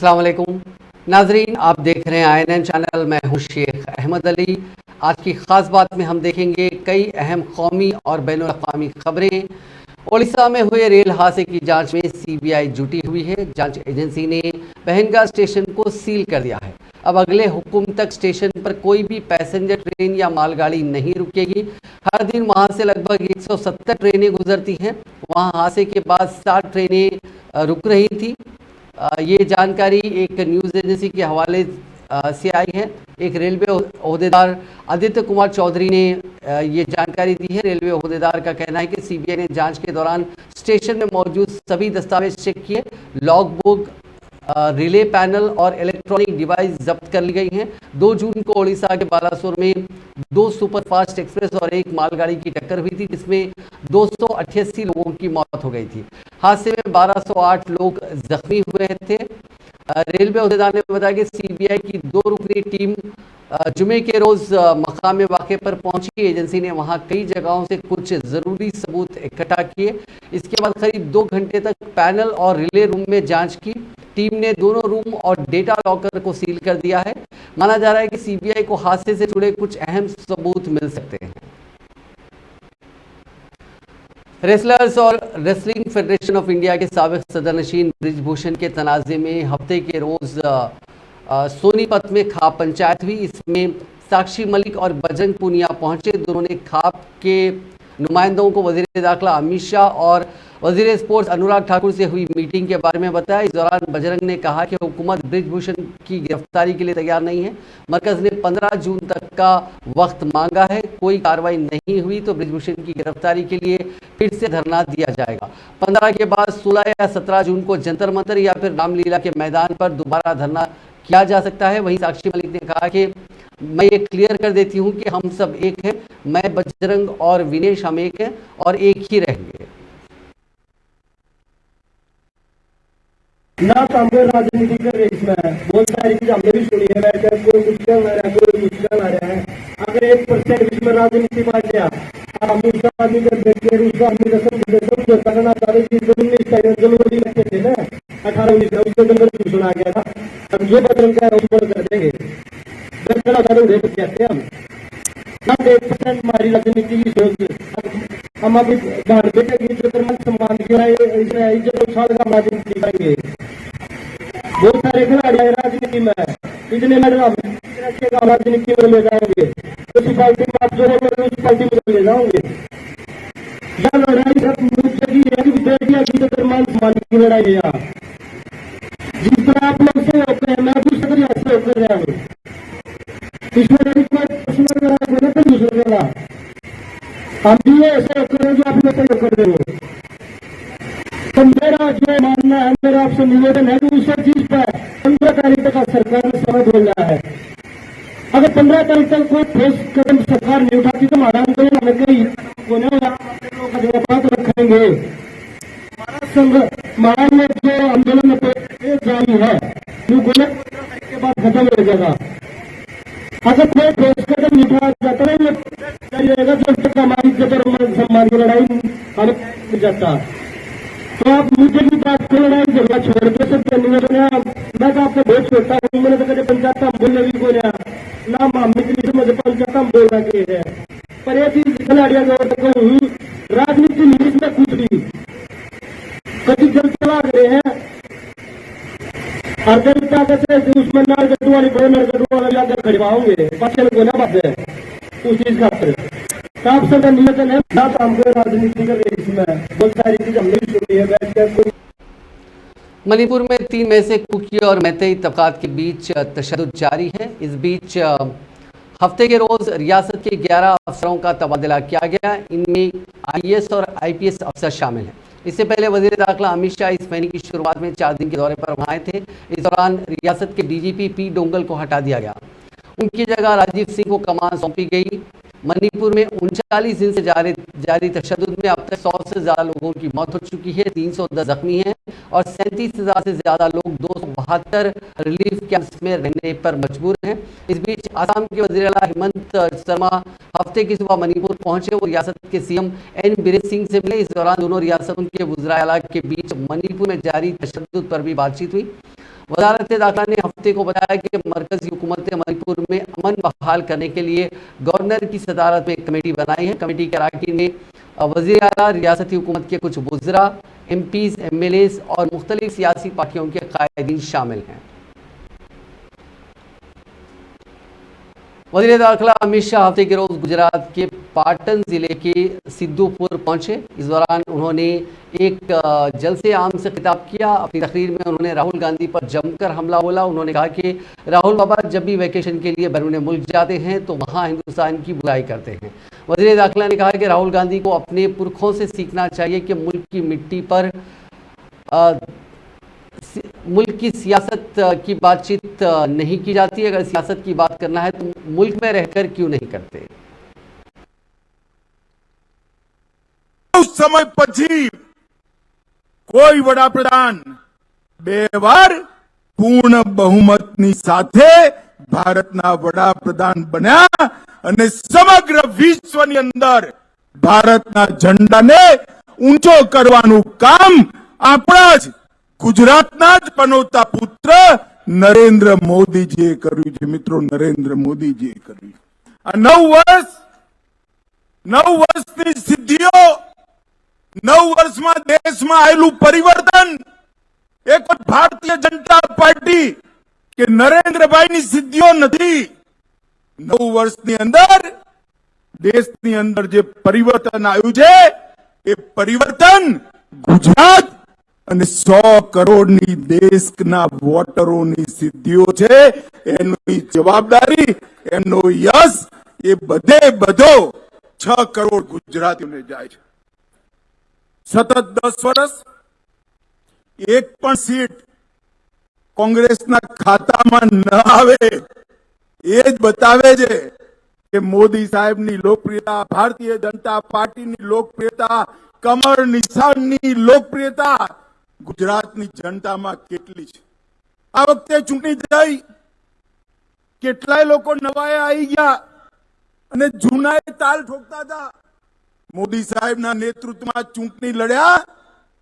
अस्सलाम वालेकुम नाजरीन, आप देख रहे हैं INN चैनल। मैं हूं शेख अहमद अली। आज की ख़ास बात में हम देखेंगे कई अहम कौमी और बैनुल-अक़वामी खबरें। ओडिशा में हुए रेल हादसे की जांच में CBI जुटी हुई है। जांच एजेंसी ने बहनगा स्टेशन को सील कर दिया है। अब अगले हुक्म तक स्टेशन पर कोई भी पैसेंजर ट्रेन या मालगाड़ी नहीं रुकेगी। हर दिन वहां से लगभग 170 ट्रेनें गुजरती हैं। वहां हादसे के बाद 60 ट्रेनें रुक रही थी। ये जानकारी एक न्यूज़ एजेंसी के हवाले से आई है। एक रेलवे ओहदेदार आदित्य कुमार चौधरी ने ये जानकारी दी है। रेलवे ओहदेदार का कहना है कि CBI ने जांच के दौरान स्टेशन में मौजूद सभी दस्तावेज चेक किए। लॉग बुक, रिले पैनल और इलेक्ट्रॉनिक डिवाइस जब्त कर ली गई हैं। 2 जून को ओडिशा के बालासोर में 2 सुपरफास्ट एक्सप्रेस और एक मालगाड़ी की टक्कर हुई थी, जिसमें 288 लोगों की मौत हो गई थी। हादसे में 1208 लोग जख्मी हुए थे। रेलवे ओहदेदार ने बताया कि CBI की 2 रुकनी टीम जुमे के रोज मकाम वाक़े पर पहुंची। एजेंसी ने वहां कई जगहों से कुछ ज़रूरी सबूत इकट्ठा किए। इसके बाद करीब 2 घंटे तक पैनल और रिले रूम में जांच की। टीम ने दोनों रूम और डेटा लॉकर को सील कर दिया है। माना जा रहा है कि CBI को हादसे से जुड़े कुछ अहम सबूत मिल सकते हैं। रेसलर्स और रेसलिंग फेडरेशन ऑफ इंडिया के साबिक सदरनशीन ब्रिजभूषण के तनाज़े में हफ्ते के रोज़ सोनीपत में खाप पंचायत हुई। इसमें साक्षी मलिक और बजरंग पूनिया पहुंचे। दोनों ने खाप के नुमाइंदों को वज़ीर दाखिला अमित शाह और वज़ीर स्पोर्ट्स अनुराग ठाकुर से हुई मीटिंग के बारे में बताया। इस दौरान बजरंग ने कहा कि हुकूमत ब्रिजभूषण की गिरफ्तारी के लिए तैयार नहीं है। मरकज़ ने 15 जून तक का वक्त मांगा है। कोई कार्रवाई नहीं हुई तो ब्रिजभूषण की गिरफ्तारी के लिए फिर से धरना दिया जाएगा। 15 के बाद 16 या 17 जून को जंतर मंतर या फिर रामलीला के मैदान पर दोबारा धरना किया जा सकता है। वहीं साक्षी मलिक ने कहा कि मैं ये क्लियर कर देती हूँ कि हम सब एक हैं। मैं, बजरंग और विनेश हम एक हैं और एक ही रहेंगे। ना तो हमको राजनीति कर रही इसमें बहुत सारी चीज हमने भी सुनी है। वैसे कोई कुछ कर रहा है, कोई कुछ कर रहा है। अगर 1% इसमें राजनीति बात गया, हम उस आदमी को देख के उस आदमी का सब करना चाहते कि जरूरी रखे थे ना 18-19 उसको जरूर सुना गया था। हम जो बदल का उस पर कर देंगे कहते हैं हम ना 1% हमारी राजनीति की सोच। हम अभी बाहर बेटे की सम्मान किया इज्जत साल का राजनीति करेंगे। बहुत सारे खिलाड़ी राजनीति में इतने राजनीति में ले जाएंगे। उसी पार्टी में आप जो है उस पार्टी में ले जाओगे। यह लड़ाई सब मुझे की बेटियां की सम्मान की लड़ाई है। यहाँ जिस तरह आप लोग से होते हैं, मैं दूसरे तरह से होकर रहा हूँ। इसमें दूसरे का हम भी ऐसे होकर रहे जो आप लोग सही कर रहे हो। तो मेरा जो मानना है, मेरा आपसे निवेदन है कि उस चीज पर 15 तारीख तक सरकार ने समय बोलना है। अगर 15 तारीख तक कोई ठोस कदम सरकार नहीं उठाती तो हमारा आंदोलन हमें कई बात रखेंगे। हमारा में जो आंदोलन जारी है वो गलत के बाद खत्म हो जाएगा। अगर कोई ठोस कदम नहीं उठाया जाता है जाएगा तो हमारी इज्जत और सम्मान की लड़ाई हमें जाता। तो आप मुझे भी बात कर रहे हैं जगह छोड़ के सब निवेदन है। मैं तो आपको बहुत छोटा हूँ। मैंने तो कभी पंचायत हम बोलने भी बोले ना मामी मुझे पंचायत हम बोलना चाहिए है। पर ये चीज खिलाड़ियों में हूँ राजनीति नहीं इसमें कुछ भी कभी जल चला रहे हैं। हर जनता से उसमें नरगढ़ वाली बड़े नरगढ़ वाले जाकर खड़वाओगे पक्षन को ना बात है उस चीज का आप सबका निवेदन है ना तो हमको राजनीति कर रही इसमें बहुत सारी चीज हमने भी सुनी है। बैठकर मणिपुर में 3 मई से कुकी और मैतेई तबकात के बीच तशद्दुद जारी है। इस बीच हफ्ते के रोज रियासत के 11 अफसरों का तबादला किया गया। इनमें IAS और IPS अफसर शामिल हैं। इससे पहले वज़ीर दाखिला अमित शाह इस महीने की शुरुआत में 4 दिन के दौरे पर वहाँ आए थे। इस दौरान रियासत के DGP P डोंगल को हटा दिया गया। उनकी जगह राजीव सिंह को कमान सौंपी गई। मणिपुर में 39 दिन से जारी तशद्दुद में अब तक 100 से ज़्यादा लोगों की मौत हो चुकी है। 310 जख्मी हैं और 37,000 से ज़्यादा लोग 272 रिलीफ कैंप्स में रहने पर मजबूर हैं। इस बीच आसाम के वज़ीर आला हेमंत शर्मा हफ्ते की सुबह मणिपुर पहुंचे। वो रियासत के CM N बीरेन सिंह से मिले। इस दौरान दोनों रियासतों के वज़ीर आला के बीच मणिपुर में जारी तशद्दुद पर भी बातचीत हुई। वजारत दाखिला ने हफ्ते को बताया कि मरकजी हुकूमत ने मणिपुर में अमन बहाल करने के लिए गवर्नर की सदारत में एक कमेटी बनाई है। कमेटी के अरकान में वज़ीर आला, रियासती हुकूमत के कुछ वज़रा, MPs, MLAs और मुख्तलिफ सियासी पार्टियों के कायदीन शामिल हैं। वज़ीर दाखिला अमित शाह हफ्ते के रोज़ गुजरात के पाटन ज़िले के सिद्धूपुर पहुंचे। इस दौरान उन्होंने एक जलसे आम से खिताब किया। अपनी तकरीर में उन्होंने राहुल गांधी पर जमकर हमला बोला। उन्होंने कहा कि राहुल बाबा जब भी वैकेशन के लिए बैरून मुल्क जाते हैं तो वहां हिंदुस्तान की बुराई करते हैं। वज़ीर दाखिला ने कहा कि राहुल गांधी को अपने पुरखों से सीखना चाहिए कि मुल्क की मिट्टी पर मुल्क की सियासत की बातचीत नहीं की जाती। अगर सियासत की बात करना है तो मुल्क में रहकर क्यों नहीं करते। उस समय પછી કોઈ વડાપ્રધાન બે વાર પૂર્ણ બહુમતની સાથે ભારતના વડાપ્રધાન બન્યા અને સમગ્ર વિશ્વની અંદર ભારતના ઝંડાને ઊંચો કરવાનું કામ આપણા જ ગુજરાતના જ પનોતા પુત્ર નરેન્દ્ર મોદીજીએ કર્યું છે। મિત્રો, નરેન્દ્ર મોદીજીએ કર્યું। આ 9 વર્ષની સિદ્ધિઓ, 9 વર્ષમાં દેશમાં આવેલું પરિવર્તન, એક ભારતીય જનતા પાર્ટી કે નરેન્દ્રભાઈની સિદ્ધિઓ નથી। 9 વર્ષની અંદર દેશની અંદર જે પરિવર્તન આવ્યું છે એ પરિવર્તન ગુજરાત અને 100 કરોડની દેશના વોટરોની સિદ્ધિઓ છે। એની જવાબદારી, એમનો યશ એ બધો 6 કરોડ ગુજરાતીઓને જાય છે। સતત 10 વર્ષ એક પણ સીટ કોંગ્રેસના ખાતામાં ન આવે એ જ બતાવે છે કે મોદી સાહેબની લોકપ્રિયતા, ભારતીય જનતા પાર્ટીની લોકપ્રિયતા, કમર નિશાનની લોકપ્રિયતા ગુજરાતની જનતામાં કેટલી છે। આ વખતે ચૂંટણી થઈ, કેટલાય લોકો નવાયા આવી ગયા અને જૂનાએ તાલ ઠોકતા હતા। મોદી સાહેબના નેતૃત્વમાં ચૂંટણી લડ્યા।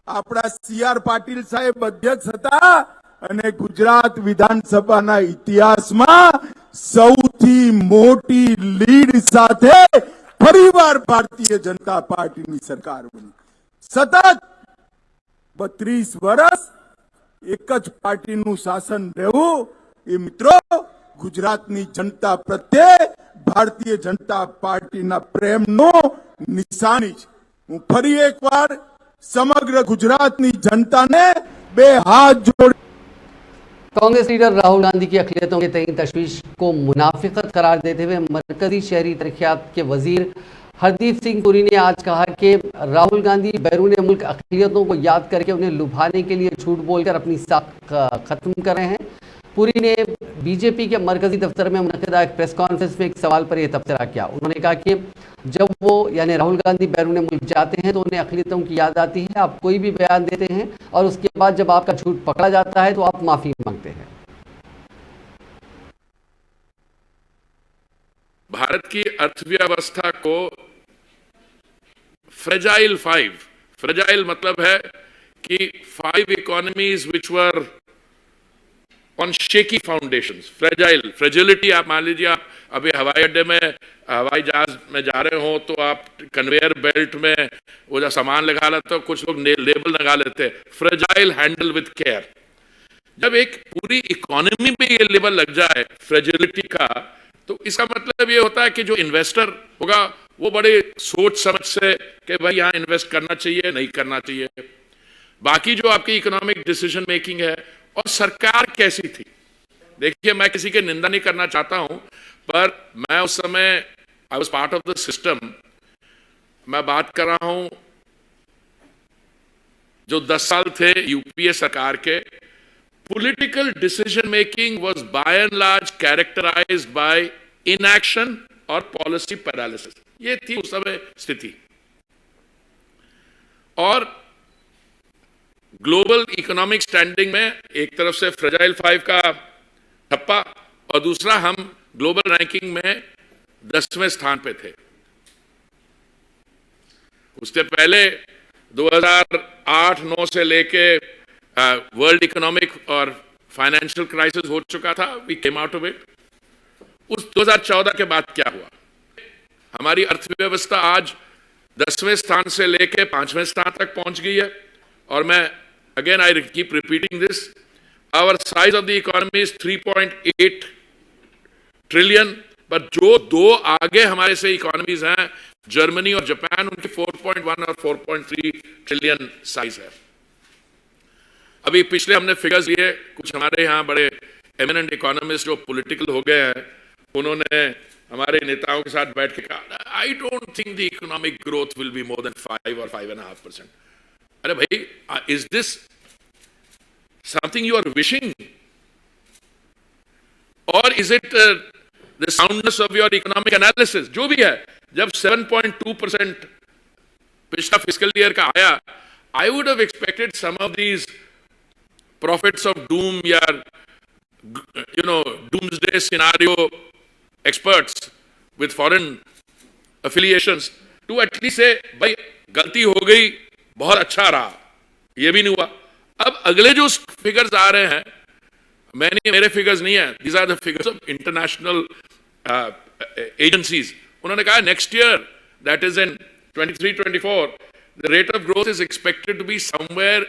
આપણા CR પાટીલ સાહેબ અધ્યક્ષ હતા અને ગુજરાત વિધાનસભાના ઇતિહાસમાં સૌથી મોટી લીડ સાથે ફરીવાર ભારતીય જનતા પાર્ટીની સરકાર બની। સતત 32 વર્ષ એક જ પાર્ટીનું શાસન રહેવું એ મિત્રો ગુજરાતની જનતા પ્રત્યે ભારતીય જનતા પાર્ટીના પ્રેમનો નિશાની છે। હું ફરી એકવાર સમગ્ર ગુજરાતની જનતાને બે હાથ જોડ कांग्रेस लीडर राहुल गांधी की अक़लियतों के तय तशवीश को मुनाफिकत करार देते हुए मरकजी शहरी तरक्यात के वजीर हरदीप सिंह पुरी ने आज कहा कि राहुल गांधी बैरून मुल्क अक़लियतों को याद करके उन्हें लुभाने के लिए झूठ बोलकर अपनी साख खत्म कर रहे हैं। पुरी ने बीजेपी के मरकजी दफ्तर में मुनक़िदा एक प्रेस कॉन्फ्रेंस में एक सवाल पर यह तबसरा किया। उन्होंने कहा कि जब वो यानी राहुल गांधी बैरून मुल्क जाते हैं तो उन्हें अक़लियतों की याद आती है। आप कोई भी बयान देते हैं और उसके बाद जब आपका झूठ पकड़ा जाता है तो आप माफ़ी मांगते हैं। भारत की अर्थव्यवस्था को फ्रेजाइल 5, फ्रेजाइल मतलब है कि 5 economies which were on shaky foundations. Fragility आप मान लीजिए, आप अभी हवाई अड्डे में हवाई जहाज में जा रहे हो तो आप कन्वेयर बेल्ट में वो जो सामान लगा लेते हो, कुछ लोग लेबल लगा लेते हैं, फ्रेजाइल हैंडल विद केयर। जब एक पूरी इकोनॉमी पे ये लेबल लग जाए फ्रेजिलिटी का, तो इसका मतलब ये होता है कि जो इन्वेस्टर होगा वो बड़े सोच समझ से कि भाई यहाँ इन्वेस्ट करना चाहिए नहीं करना चाहिए। बाकी जो आपकी इकोनॉमिक डिसीजन मेकिंग है, और सरकार कैसी थी, देखिए मैं किसी की निंदा नहीं करना चाहता हूं, पर मैं उस समय I was part of the system. मैं बात कर रहा हूं जो 10 साल थे यूपीए सरकार के, political decision making was by and large characterised bye inaction और पॉलिसी पैरालिसिस। ये थी उस समय स्थिति। और ग्लोबल इकोनॉमिक स्टैंडिंग में एक तरफ से फ्रेजाइल 5 का ठप्पा और दूसरा हम ग्लोबल रैंकिंग में 10वें स्थान पे थे। उससे पहले 2008-9 से लेके वर्ल्ड इकोनॉमिक और फाइनेंशियल क्राइसिस हो चुका था, we came out of it. उस 2014 के बाद क्या हुआ? हमारी अर्थव्यवस्था आज 10वें स्थान से लेके 5वें स्थान तक पहुंच गई है। और मैं again I keep repeating this, our size of the economy is 3.8 trillion, पर जो दो आगे हमारे से इकोनॉमीज हैं, जर्मनी और जापान, उनके 4.1 और 4.3 ट्रिलियन साइज है। अभी पिछले हमने फिगर्स लिए, कुछ हमारे यहाँ बड़े एमिनेंट इकोनॉमिस्ट जो पॉलिटिकल हो गए हैं, उन्होंने हमारे नेताओं के साथ बैठ के कहा, I don't think the economic growth will be more than 5 और 5.5%। अरे भाई, is this something you are wishing, और is it the soundness of your economic analysis? जो भी है, जब 7.2% पिछला फिस्कल ईयर का आया, I would have expected some of these prophets of doom या doomsday scenario experts with foreign affiliations to at least say भाई गलती हो गई, बहुत अच्छा रहा। ये भी नहीं हुआ। अब अगले जो फिगर्स आ रहे हैं, मेरे फिगर्स नहीं है, these are the figures of international agencies। उन्होंने कहा next year, that is in 23-24, the rate of growth is expected to be somewhere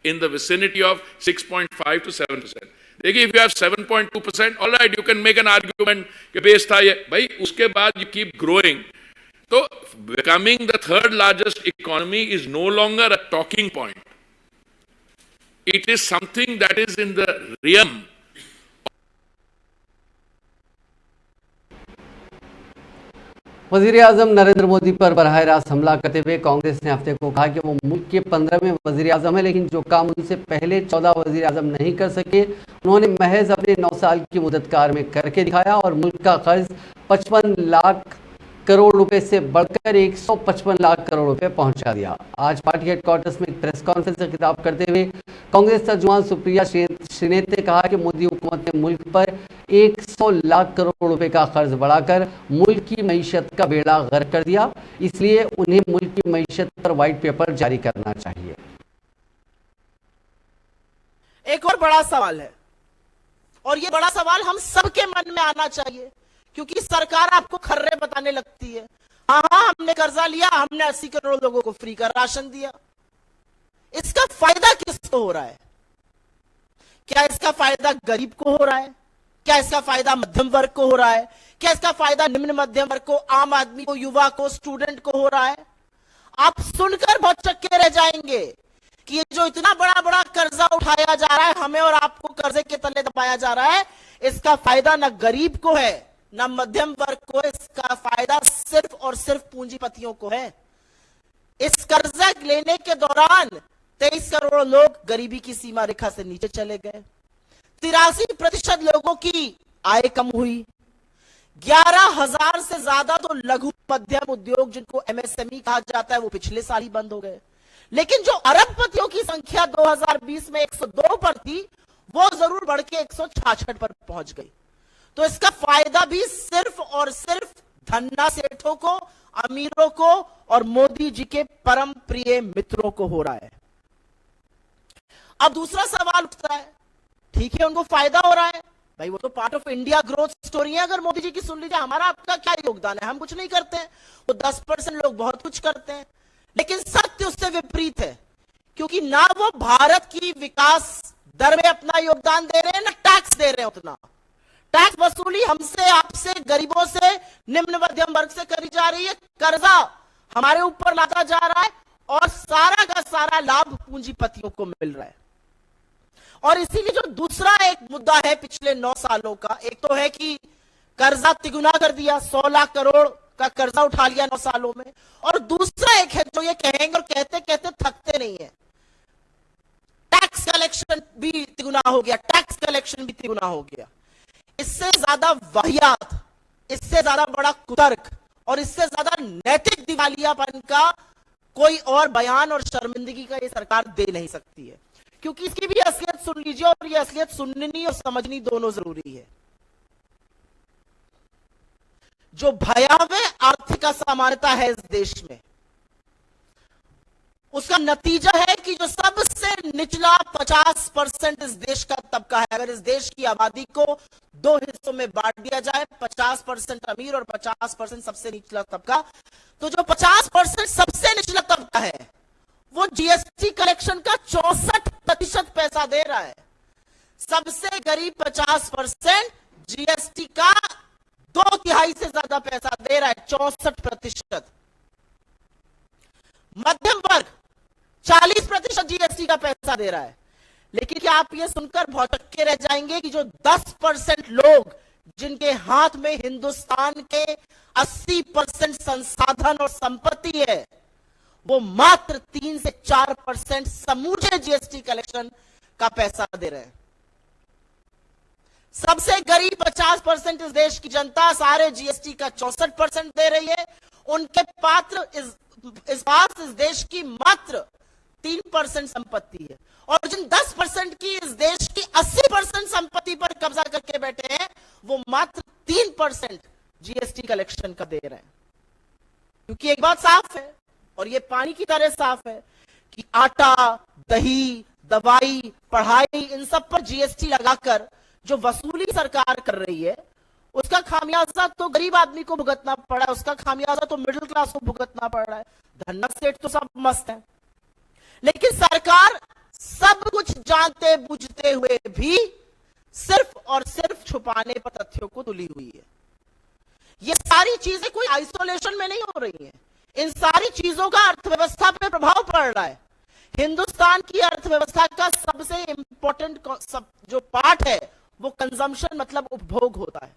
in the vicinity of 6.5 to 7%। देखिए, if you have 7.2%, all right, you can make an argument कि base था ये, भाई उसके बाद you keep growing, तो becoming the third largest economy is no longer a talking point, it is something that is in the realm। वजीर आजम नरेंद्र मोदी पर बराह रास्त हमला करते हुए कांग्रेस ने हफ्ते को कहा कि वो मुल्क के 15वें वजीर आजम है, लेकिन जो काम उनसे पहले 14 वजीर आजम नहीं कर सके, उन्होंने महज अपने 9 साल की मुद्दतकार में करके दिखाया और मुल्क का कर्ज 55 लाख करोड़ रुपए से बढ़कर 155 लाख करोड़ रुपए पहुंचा दिया। आज पार्टी हेडक्वार्टर्स में एक प्रेस कॉन्फ्रेंस से खिताब करते हुए कांग्रेस तर्जुमान सुप्रिया श्रीनेत ने कहा कि मोदी हुकूमत ने मुल्क पर 100 लाख करोड़ रुपए का कर्ज बढ़ाकर मुल्क की मईशत का बेड़ा गर्क कर दिया, इसलिए उन्हें मुल्क की मईशत पर व्हाइट पेपर जारी करना चाहिए। एक और बड़ा सवाल है, और ये बड़ा सवाल हम सबके मन में आना चाहिए, क्योंकि सरकार आपको खर्रे बताने लगती है। हाँ, हमने कर्जा लिया, हमने 80 करोड़ लोगों को फ्री का राशन दिया। इसका फायदा किसको हो रहा है? क्या इसका फायदा गरीब को हो रहा है? क्या इसका फायदा मध्यम वर्ग को हो रहा है? क्या इसका फायदा निम्न मध्यम वर्ग को, आम आदमी को, युवा को, स्टूडेंट को हो रहा है? आप सुनकर बहुत चक्के रह जाएंगे कि ये जो इतना बड़ा बड़ा कर्जा उठाया जा रहा है, हमें और आपको कर्जे के तले दबाया जा रहा है, इसका फायदा न गरीब को है न मध्यम वर्ग को, इसका फायदा सिर्फ और सिर्फ पूंजीपतियों को है। इस कर्जा लेने के दौरान 23 करोड़ लोग गरीबी की सीमा रेखा से नीचे चले गए, 83% लोगों की आय कम हुई, 11,000 से ज्यादा तो लघु मध्यम उद्योग जिनको MSME कहा जाता है वो पिछले साल ही बंद हो गए। लेकिन जो अरबपतियों की संख्या 2020 में 102 पर थी, वो जरूर बढ़ के 166 पर पहुंच गई। तो इसका फायदा भी सिर्फ और सिर्फ धन्ना सेठों को, अमीरों को और मोदी जी के परम प्रिय मित्रों को हो रहा है। अब दूसरा सवाल उठता है, ठीक है उनको फायदा हो रहा है, भाई वो तो part of India growth story है। अगर मोदी जी की सुन लीजिए, हमारा आपका क्या योगदान है? हम कुछ नहीं करते हैं, वो 10% लोग बहुत कुछ करते हैं। लेकिन सत्य उससे विपरीत है, क्योंकि ना वो भारत की विकास दर में अपना योगदान दे रहे हैं, ना टैक्स दे रहे हैं उतना। टैक्स वसूली हमसे, आपसे, गरीबों से, निम्न मध्यम वर्ग से करी जा रही है, कर्जा हमारे ऊपर लादा जा रहा है और सारा का सारा लाभ पूंजीपतियों को मिल रहा है। और इसीलिए जो दूसरा एक मुद्दा है पिछले 9 सालों का, एक तो है कि कर्जा तिगुना कर दिया, 100 लाख करोड़ का कर्जा उठा लिया 9 सालों में, और दूसरा एक है जो ये कहेंगे और कहते कहते थकते नहीं है, टैक्स कलेक्शन भी तिगुना हो गया, टैक्स कलेक्शन भी तिगुना हो गया। इससे ज्यादा वाहियात, इससे ज्यादा बड़ा कुतर्क और इससे ज्यादा नैतिक दिवालियापन का कोई और बयान और शर्मिंदगी का ये सरकार दे नहीं सकती है, क्योंकि इसकी भी असलियत सुन लीजिए, और ये असलियत सुननी और समझनी दोनों जरूरी है। जो भयावह आर्थिक असमानता है इस देश में, उसका नतीजा है कि जो सबसे निचला 50% इस देश का तबका है। अगर इस देश की आबादी को दो हिस्सों में बांट दिया जाए, 50% अमीर और 50% सबसे निचला तबका, तो जो 50% सबसे निचला तबका है वो जीएसटी कलेक्शन का 64% पैसा दे रहा है। सबसे गरीब 50% जीएसटी का 2/3 से ज्यादा पैसा दे रहा है, 64%। मध्यम वर्ग 40% जीएसटी का पैसा दे रहा है। लेकिन क्या आप ये सुनकर भौचक्के रह जाएंगे कि जो 10% लोग जिनके हाथ में हिंदुस्तान के 80% संसाधन और संपत्ति है, वो मात्र 3 से 4% समूचे जीएसटी कलेक्शन का पैसा दे रहे हैं। सबसे गरीब 50% इस देश की जनता सारे जीएसटी का 64% दे रही है। उनके पात्र इस देश की मात्र 3% संपत्ति है, और जिन 10% की इस देश की 80% संपत्ति पर कब्जा करके बैठे हैं, वो मात्र 3% जीएसटी कलेक्शन का दे रहे हैं। क्योंकि एक बात साफ है, और ये पानी की तरह साफ है, कि आटा, दही, दवाई, पढ़ाई, इन सब पर जीएसटी लगाकर जो वसूली सरकार कर रही है, उसका खामियाजा तो गरीब आदमी को भुगतना पड़ा है, उसका खामियाजा तो मिडिल क्लास को भुगतना पड़ रहा है। धन्ना सेठ तो सब मस्त है, लेकिन सरकार सब कुछ जानते बूझते हुए भी सिर्फ और सिर्फ छुपाने पर तथ्यों को तुली हुई है। ये सारी चीजें कोई आइसोलेशन में नहीं हो रही हैं। इन सारी चीजों का अर्थव्यवस्था पे प्रभाव पड़ रहा है। हिंदुस्तान की अर्थव्यवस्था का सबसे इंपॉर्टेंट जो पार्ट है वो कंजम्पशन, मतलब उपभोग होता है।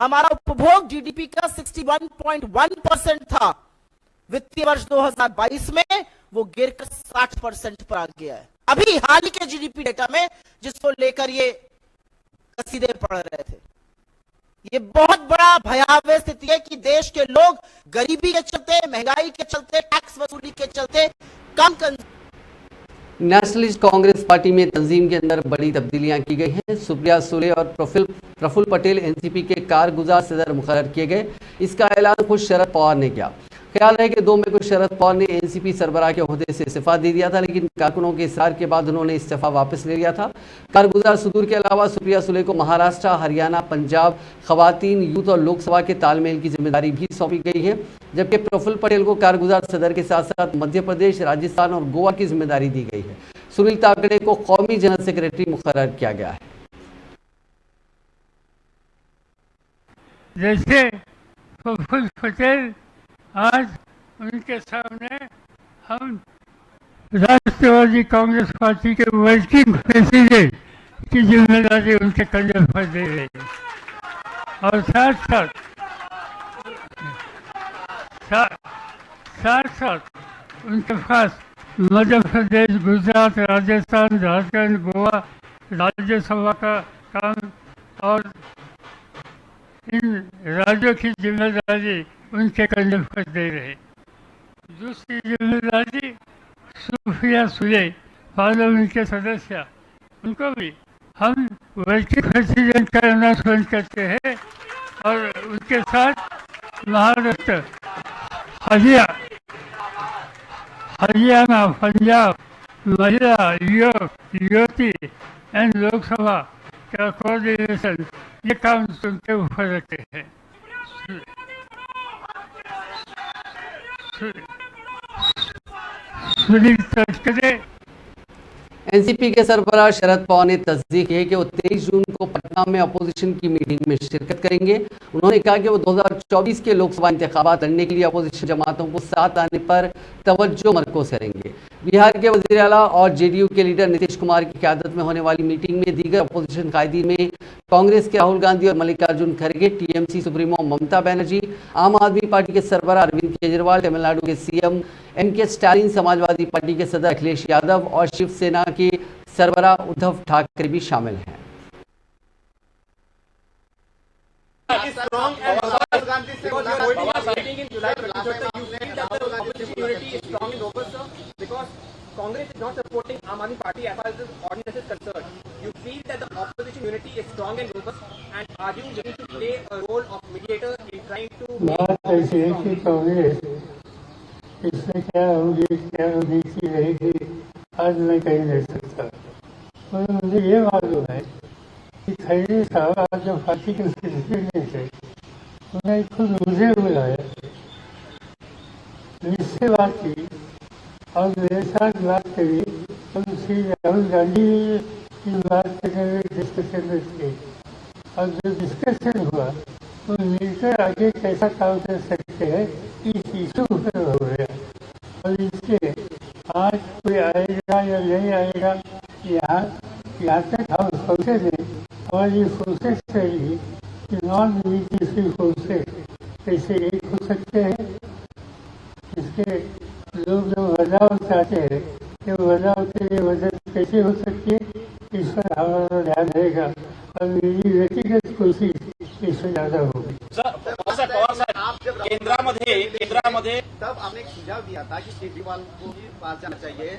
हमारा उपभोग जीडीपी का 61.1% था वित्तीय वर्ष 2022 में, वो गिरकर 60% पर आ गया है। अभी हाल ही के जीडीपी डेटा में, जिसको लेकर ये कसीदे पढ़ रहे थे। ये बहुत बड़ा भयावह स्थिति है कि देश के लोग गरीबी के चलते, महंगाई के चलते, टैक्स वसूली के चलते कम नेशनलिस्ट कांग्रेस पार्टी में तंजीम के अंदर बड़ी तब्दीलियां की गई हैं। सुप्रिया सुले और प्रफुल्ल पटेल एनसीपी के कारगुजार सदर मुकर्रर किए गए। इसका ऐलान खुद शरद पवार ने किया। ख्याल है कि 2 मई को शरद पवार ने एनसीपी सरबराह के ओहदे से इस्तीफा दे दिया था, लेकिन कारकुनों के इस्रार के बाद उन्होंने इस्तीफा वापस ले लिया था। कारगुजार सदूर के अलावा सुप्रिया सुले को महाराष्ट्र, हरियाणा, पंजाब, खवातीन, यूथ और लोकसभा के तालमेल की जिम्मेदारी भी सौंपी गई है, जबकि प्रफुल्ल पटेल को कारगुजार सदर के साथ साथ मध्य प्रदेश, राजस्थान और गोवा की जिम्मेदारी दी गई है। सुनील ताकड़े को कौमी जनरल सेक्रेटरी मुकर्रर किया गया है। जैसे प्रफुल्ल पटेल, आज उनके सामने हम राष्ट्रवादी कांग्रेस पार्टी के वर्किंग प्रेसिडेंट की जिम्मेदारी उनके कंधे पर दे रही है, और साथ उनके पास मध्य प्रदेश, गुजरात, राजस्थान, झारखंड, गोवा राज्यसभा का काम और इन राज्यों की जिम्मेदारी उनके कंधे पर दे रहे। दूसरी जिम्मेदारी सुप्रिया सुले, पार्लियामेंट के सदस्य, उनको भी हम वर्किंग प्रेसिडेंट का अनाउंसमेंट करते हैं, और उनके साथ महाराष्ट्र, हरियाणा, पंजाब, महिला, युवती एंड लोकसभा का कोऑर्डिनेशन, ये काम उनके ऊपर रखते हैं। एनसीपी के सरबराह शरद पवार ने तस्दीक की है कि वो 23 जून को पटना में अपोजिशन की मीटिंग में शिरकत करेंगे। उन्होंने कहा कि वो 2024 के लोकसभा इंतखाबात लड़ने के लिए अपोजिशन जमातों को साथ आने पर तवज्जो मरकूज करेंगे। बिहार के वज़ीर आला और जेडीयू के लीडर नीतीश कुमार की क़यादत में होने वाली मीटिंग में दीगर अपोजिशन कायदीन में कांग्रेस के राहुल गांधी और मल्लिकार्जुन खड़गे, टीएमसी सुप्रीमो ममता बनर्जी, आम आदमी पार्टी के सरबराह अरविंद केजरीवाल, तमिलनाडु के CM MK Stalin, Samajwadi party के सदर अखिलेश यादव और शिवसेना के सरबराह उद्धव ठाकरे भी शामिल हैं। Congress is not supporting Aam Aadmi Party as far as this ordinance is concerned. You feel that the opposition unity is strong and robust, and are you willing to play a role of mediator in trying to बात ऐसी है कि कांग्रेस इसमें क्या होगी, क्या नीति रहेगी, आज मैं कहीं नहीं सकता। और मुझे ये मालूम है कि खैरी साहब आज जो पार्टी के सेक्रेटरी थे उन्हें खुद मुझे बुलाया, मुझसे बात की और मेरे साथ बात करी और श्री राहुल गांधी की बात करने में डिस्कशन में थे। और जो डिस्कशन हुआ वो मिलकर आगे कैसा काम कर सकते हैं इस इशू पर हो गया। और इसलिए आज कोई आएगा या नहीं आएगा, यहाँ तक हम सोचे थे, हमारी कोशिश रही कि नॉन मिलिट्री फोर्सेस कैसे एक हो सकते हैं। इसके लोग जो बदलाव चाहते हैं कि बदलाव के लिए मदद कैसे हो सकती है, इस पर हमारा ध्यान रहेगा और मेरी व्यक्तिगत कोशिश इसमें ज्यादा होगी। केंद्रामध्ये तब आपने एक सुझाव दिया था कि केजरीवाल को भी पास जाना चाहिए,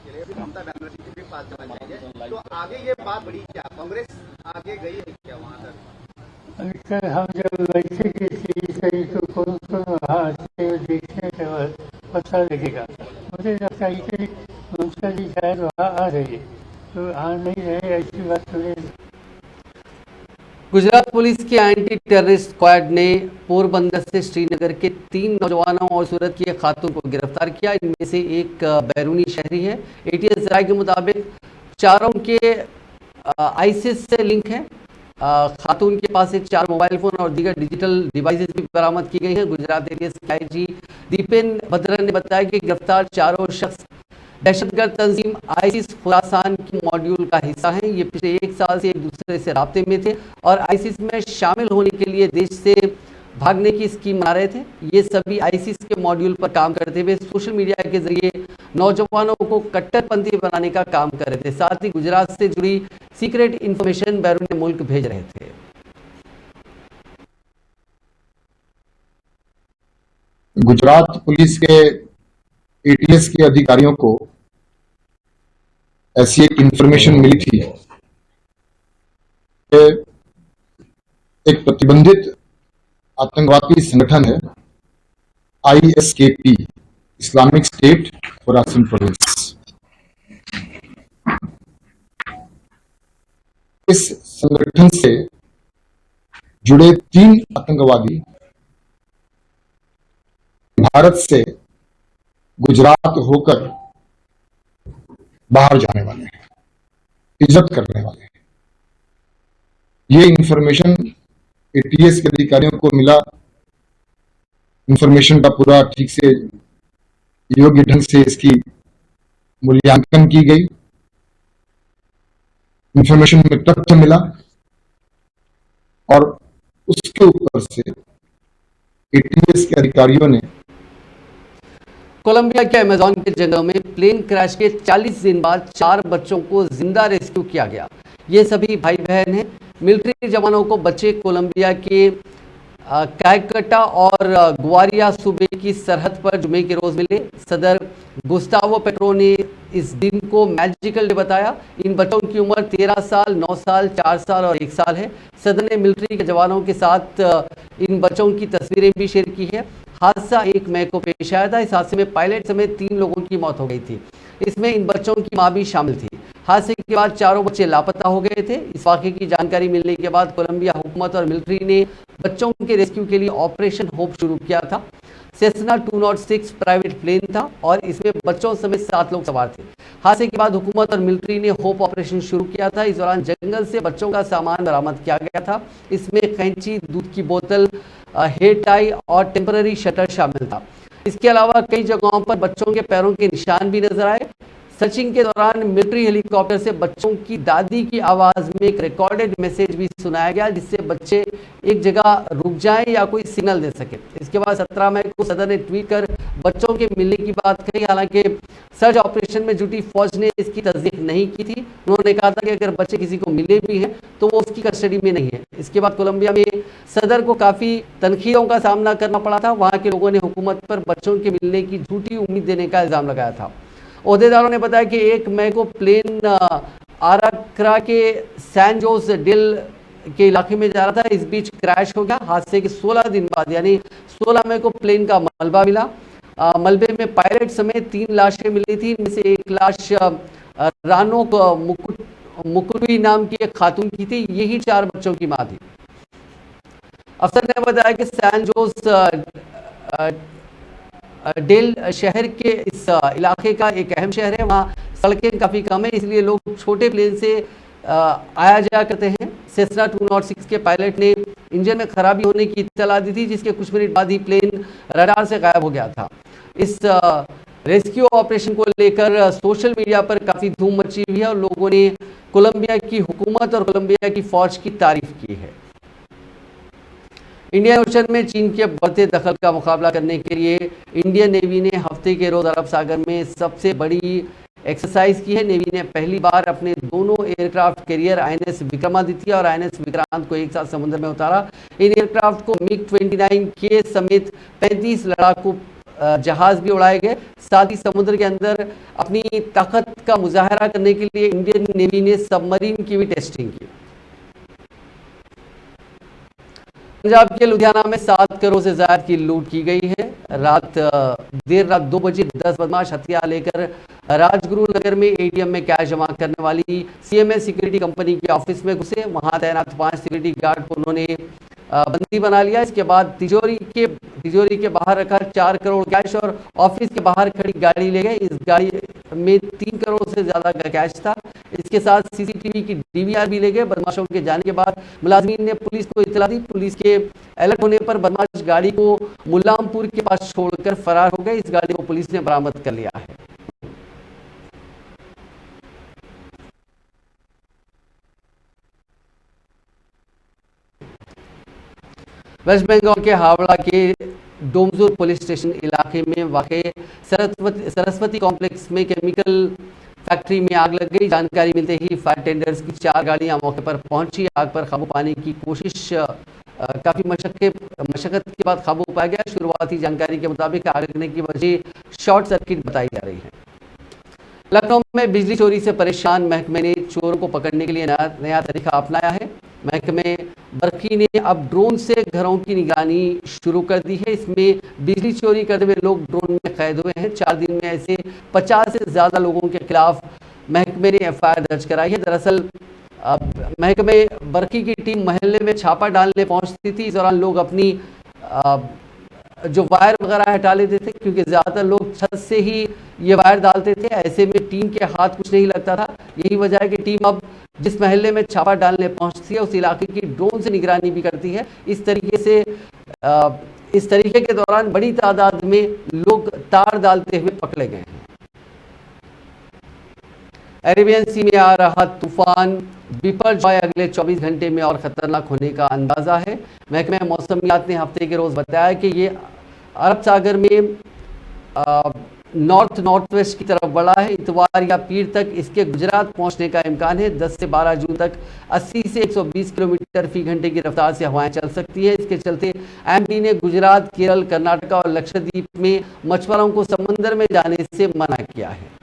फिर ममता बनर्जी को भी पास जाना चाहिए, तो आगे ये बात बढ़ी क्या? कांग्रेस आगे गई है क्या वहाँ तक? कल हम जब बैठे के थी तो कौन वहाँ देखने के बाद पता लगेगा। मुझे लगता है कि ममता जी शायद वहाँ आ रही है, तो आ नहीं रहे ऐसी बात तो नहीं। गुजरात पुलिस के एंटी टेररिस्ट स्क्वाड ने पोरबंदर से श्रीनगर के 3 नौजवानों और सूरत की एक खातून को गिरफ्तार किया। इनमें से एक बैरूनी शहरी है। एटीएस राय के मुताबिक चारों के आईसिस से लिंक है। खातून के पास से 4 मोबाइल फोन और दीगर डिजिटल डिवाइसेस भी बरामद की गई हैं। गुजरात एटीएस के आईजी दीपेन भद्रन ने बताया कि गिरफ्तार चारों शख्स दहशतगर्द तंजीम आईसिस खुरासान की मॉड्यूल का हिस्सा हैं। ये पिछले 1 साल से एक दूसरे से राब्ते में थे और आईसिस में शामिल होने के लिए देश से भागने की स्कीम बना रहे थे। ये सभी आईसिस के मॉड्यूल पर काम करते हुए सोशल मीडिया के जरिए नौजवानों को कट्टरपंथी बनाने का काम कर रहे थे। साथ ही गुजरात से जुड़ी सीक्रेट इंफॉर्मेशन बैरून मुल्क भेज रहे थे। गुजरात पुलिस के एटीएस के अधिकारियों को ऐसी एक इंफॉर्मेशन मिली थी कि एक प्रतिबंधित आतंकवादी संगठन है ISKP, Islamic State Khorasan province. इस संगठन से जुड़े 3 आतंकवादी भारत से गुजरात होकर बाहर जाने वाले हैं, हिजरत करने वाले हैं। ये इंफॉर्मेशन एटीएस के अधिकारियों को मिला। इंफॉर्मेशन का पूरा ठीक से योग्य ढंग से इसकी मूल्यांकन की गई। इंफॉर्मेशन में तथ्य मिला और उसके ऊपर से एटीएस के अधिकारियों ने कोलंबिया के अमेज़न के जंगलों में प्लेन क्रैश के 40 दिन बाद 4 बच्चों को जिंदा रेस्क्यू किया गया। ये सभी भाई बहन हैं। मिलिट्री जवानों को बच्चे कोलंबिया के कैकटा और गुआरिया सूबे की सरहद पर जुमे के रोज मिले। सदर गुस्तावो पेट्रो ने इस दिन को मैजिकल डे बताया। इन बच्चों की उम्र 13 साल, 9 साल, 4 साल और 1 साल है। सदर ने मिलिट्री के जवानों के साथ इन बच्चों की तस्वीरें भी शेयर की है। हादसा 1 मई को पेश आया था। इस हादसे में पायलट समेत 3 लोगों की मौत हो गई थी। इसमें इन बच्चों की मां भी शामिल थी। हादसे के बाद 4 बच्चे लापता हो गए थे। इस वाक़े की जानकारी मिलने के बाद कोलंबिया हुकूमत और मिलिट्री ने बच्चों के रेस्क्यू के लिए ऑपरेशन होप शुरू किया था। सेस्ना 206 प्राइवेट प्लेन था और इसमें बच्चों समेत 7 लोग सवार थे। हादसे के बाद हुकूमत और मिलिट्री ने होप ऑपरेशन शुरू किया था। इस दौरान जंगल से बच्चों का सामान बरामद किया गया था। इसमें कैंची, दूध की बोतल, हेयर टाई और टेम्पररी शटर शामिल था। इसके अलावा कई जगहों पर बच्चों के पैरों के निशान भी नजर आए। सर्चिंग के दौरान मिलिट्री हेलीकॉप्टर से बच्चों की दादी की आवाज में एक रिकॉर्डेड मैसेज भी सुनाया गया, जिससे बच्चे एक जगह रुक जाएं या कोई सिग्नल दे सके। इसके बाद 17 मई को सदर ने ट्वीट कर बच्चों के मिलने की बात कही। हालांकि सर्च ऑपरेशन में जुटी फौज ने इसकी तस्दीक नहीं की थी। उन्होंने कहा था कि अगर बच्चे किसी को मिले भी हैं तो वो उसकी कस्टडी में नहीं है। इसके बाद कोलंबिया में सदर को काफ़ी तनकीदों का सामना करना पड़ा था। वहाँ के लोगों ने हुकूमत पर बच्चों के मिलने की झूठी उम्मीद देने का इल्ज़ाम लगाया था। ओहदेदारों ने बताया कि 1 मई को प्लेन आराक्रा के सैन जोस डेल के इलाके में जा रहा था। इस बीच क्रैश हो गया। हादसे के 16 दिन बाद यानी 16 मई को प्लेन का मलबा मिला। मलबे में पायलट समेत 3 लाशें मिली थी। इनमें से एक लाश रानो मुकुटवी नाम की एक खातून की थी। यही 4 बच्चों की मां थी। अफसर ने बताया कि सैन जोस डेल शहर के इस इलाके का एक अहम शहर है। वहाँ सड़कें काफ़ी कम है, इसलिए लोग छोटे प्लेन से आया जाया करते हैं। सेस्ना 206 के पायलट ने इंजन में खराबी होने की इत्तला दी थी, जिसके कुछ मिनट बाद ही प्लेन रडार से गायब हो गया था। इस रेस्क्यू ऑपरेशन को लेकर सोशल मीडिया पर काफ़ी धूम मची हुई है और लोगों ने कोलंबिया की हुकूमत और कोलंबिया की फौज की तारीफ की है। इंडियन ओशन में चीन के बढ़ते दखल का मुकाबला करने के लिए इंडियन नेवी ने हफ्ते के रोज अरब सागर में सबसे बड़ी एक्सरसाइज की है। नेवी ने पहली बार अपने दोनों एयरक्राफ्ट कैरियर INS विक्रमादित्य और INS विक्रांत को एक साथ समुद्र में उतारा। इन एयरक्राफ्ट को MiG-29K समेत 35 लड़ाकू जहाज भी उड़ाए गए। साथ ही समुद्र के अंदर अपनी ताकत का मुजाहरा करने के लिए इंडियन नेवी ने सबमरीन की भी टेस्टिंग की। पंजाब के लुधियाना में 7 करोड़ से ज्यादा की लूट की गई है। देर रात 2 बजे 10 बदमाश हथियार लेकर राजगुरु नगर में ATM में कैश जमा करने वाली CMS सिक्योरिटी कंपनी के ऑफिस में घुसे। वहां तैनात 5 सिक्योरिटी गार्ड को उन्होंने बंदी बना लिया। इसके बाद तिजोरी के बाहर रखा 4 करोड़ कैश और ऑफिस के बाहर खड़ी गाड़ी ले गए। इस गाड़ी में 3 करोड़ से ज्यादा का कैश था। इसके साथ CCTV की DVR भी ले गए। बदमाशों के जाने के बाद मुलाजमीन ने पुलिस को इत्तला दी। पुलिस के अलर्ट होने पर बदमाश गाड़ी को मुल्लामपुर के पास छोड़कर फरार हो गए। इस गाड़ी को पुलिस ने बरामद कर लिया है। वेस्ट बंगाल के हावड़ा के डोमजुर पुलिस स्टेशन इलाके में वाक़े सरस्वती कॉम्प्लेक्स में केमिकल फैक्ट्री में आग लग गई। जानकारी मिलते ही फायर टेंडर्स की 4 गाड़ियां मौके पर पहुंची। आग पर काबू पाने की कोशिश काफ़ी मशक्कत के बाद काबू पाया गया। शुरुआती जानकारी के मुताबिक आग लगने की वजह शॉर्ट सर्किट बताई जा रही है। लखनऊ में बिजली चोरी से परेशान महकमे ने चोरों को पकड़ने के लिए नया तरीका अपनाया है। महकमे बरकी ने अब ड्रोन से घरों की निगरानी शुरू कर दी है। इसमें बिजली चोरी करते हुए लोग ड्रोन में कैद हुए हैं। 4 दिन में ऐसे 50 से ज़्यादा लोगों के खिलाफ महकमे ने FIR दर्ज कराई है। दरअसल महकमे बरकी की टीम मोहल्ले में छापा डालने पहुंचती थी। इस दौरान लोग अपनी जो वायर वगैरह हटा लेते थे, क्योंकि ज़्यादातर लोग छत से ही ये वायर डालते थे। ऐसे में टीम के हाथ कुछ नहीं लगता था। यही वजह है कि टीम अब जिस महल्ले में छापा डालने पहुंचती है उस इलाके की ड्रोन से निगरानी भी करती है। इस तरीके के दौरान बड़ी तादाद में लोग तार डालते हुए पकड़े गए हैं। अरेबियन सी में आ रहा तूफान बिपरजॉय अगले 24 घंटे में और खतरनाक होने का अंदाजा है। महकमे मौसमियात ने हफ्ते के रोज बताया कि ये अरब सागर में नॉर्थ वेस्ट की तरफ बढ़ा है। इतवार या पीर तक इसके गुजरात पहुंचने का इम्कान है। 10 से 12 जून तक 80 से 120 किलोमीटर फी घंटे की रफ्तार से हवाएं चल सकती है। इसके चलते MD ने गुजरात, केरल, कर्नाटका और लक्षद्वीप में मछुआरों को समंदर में जाने से मना किया है।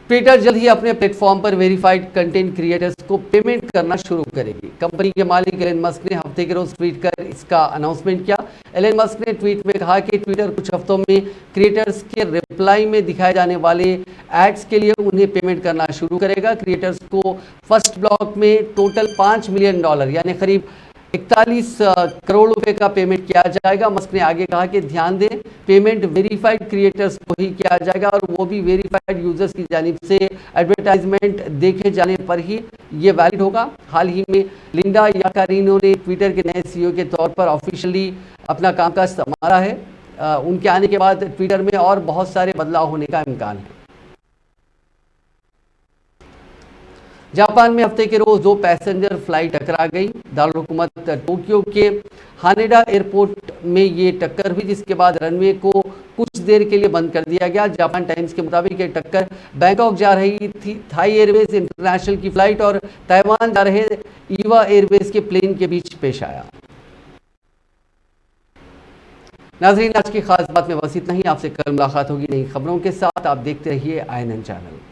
ट्विटर जल्द ही अपने प्लेटफॉर्म पर वेरीफाइड कंटेंट क्रिएटर्स को पेमेंट करना शुरू करेगी। कंपनी के मालिक एलन मस्क ने हफ्ते के रोज ट्वीट कर इसका अनाउंसमेंट किया। एलन मस्क ने ट्वीट में कहा कि ट्विटर कुछ हफ्तों में क्रिएटर्स के रिप्लाई में दिखाए जाने वाले एड्स के लिए उन्हें पेमेंट करना शुरू करेगा। क्रिएटर्स को फर्स्ट ब्लॉक में टोटल $5 मिलियन यानी करीब 41 करोड़ रुपए का पेमेंट किया जाएगा। मस्क ने आगे कहा कि ध्यान दें, पेमेंट वेरीफाइड क्रिएटर्स को ही किया जाएगा और वो भी वेरीफाइड यूजर्स की जानिब से एडवर्टाइजमेंट देखे जाने पर ही ये वैलिड होगा। हाल ही में लिंडा याकारिनो ने ट्विटर के नए CEO के तौर पर ऑफिशियली अपना कामकाज संभाला है। उनके आने के बाद ट्विटर में और बहुत सारे बदलाव होने का इम्कान है। जापान में हफ्ते के रोज 2 पैसेंजर फ्लाइट टकरा गई। दारुल हुकूमत टोक्यो के हानेडा एयरपोर्ट में ये टक्कर हुई, जिसके बाद रनवे को कुछ देर के लिए बंद कर दिया गया। जापान टाइम्स के मुताबिक ये टक्कर बैंकॉक जा रही थी थाई एयरवेज इंटरनेशनल की फ्लाइट और ताइवान जा रहे ईवा एयरवेज के प्लेन के बीच पेश आया। नाज़रीन, आज की खास बात में बस इतना ही। आपसे कल मुलाकात होगी नई खबरों के साथ। आप देखते रहिए INN चैनल।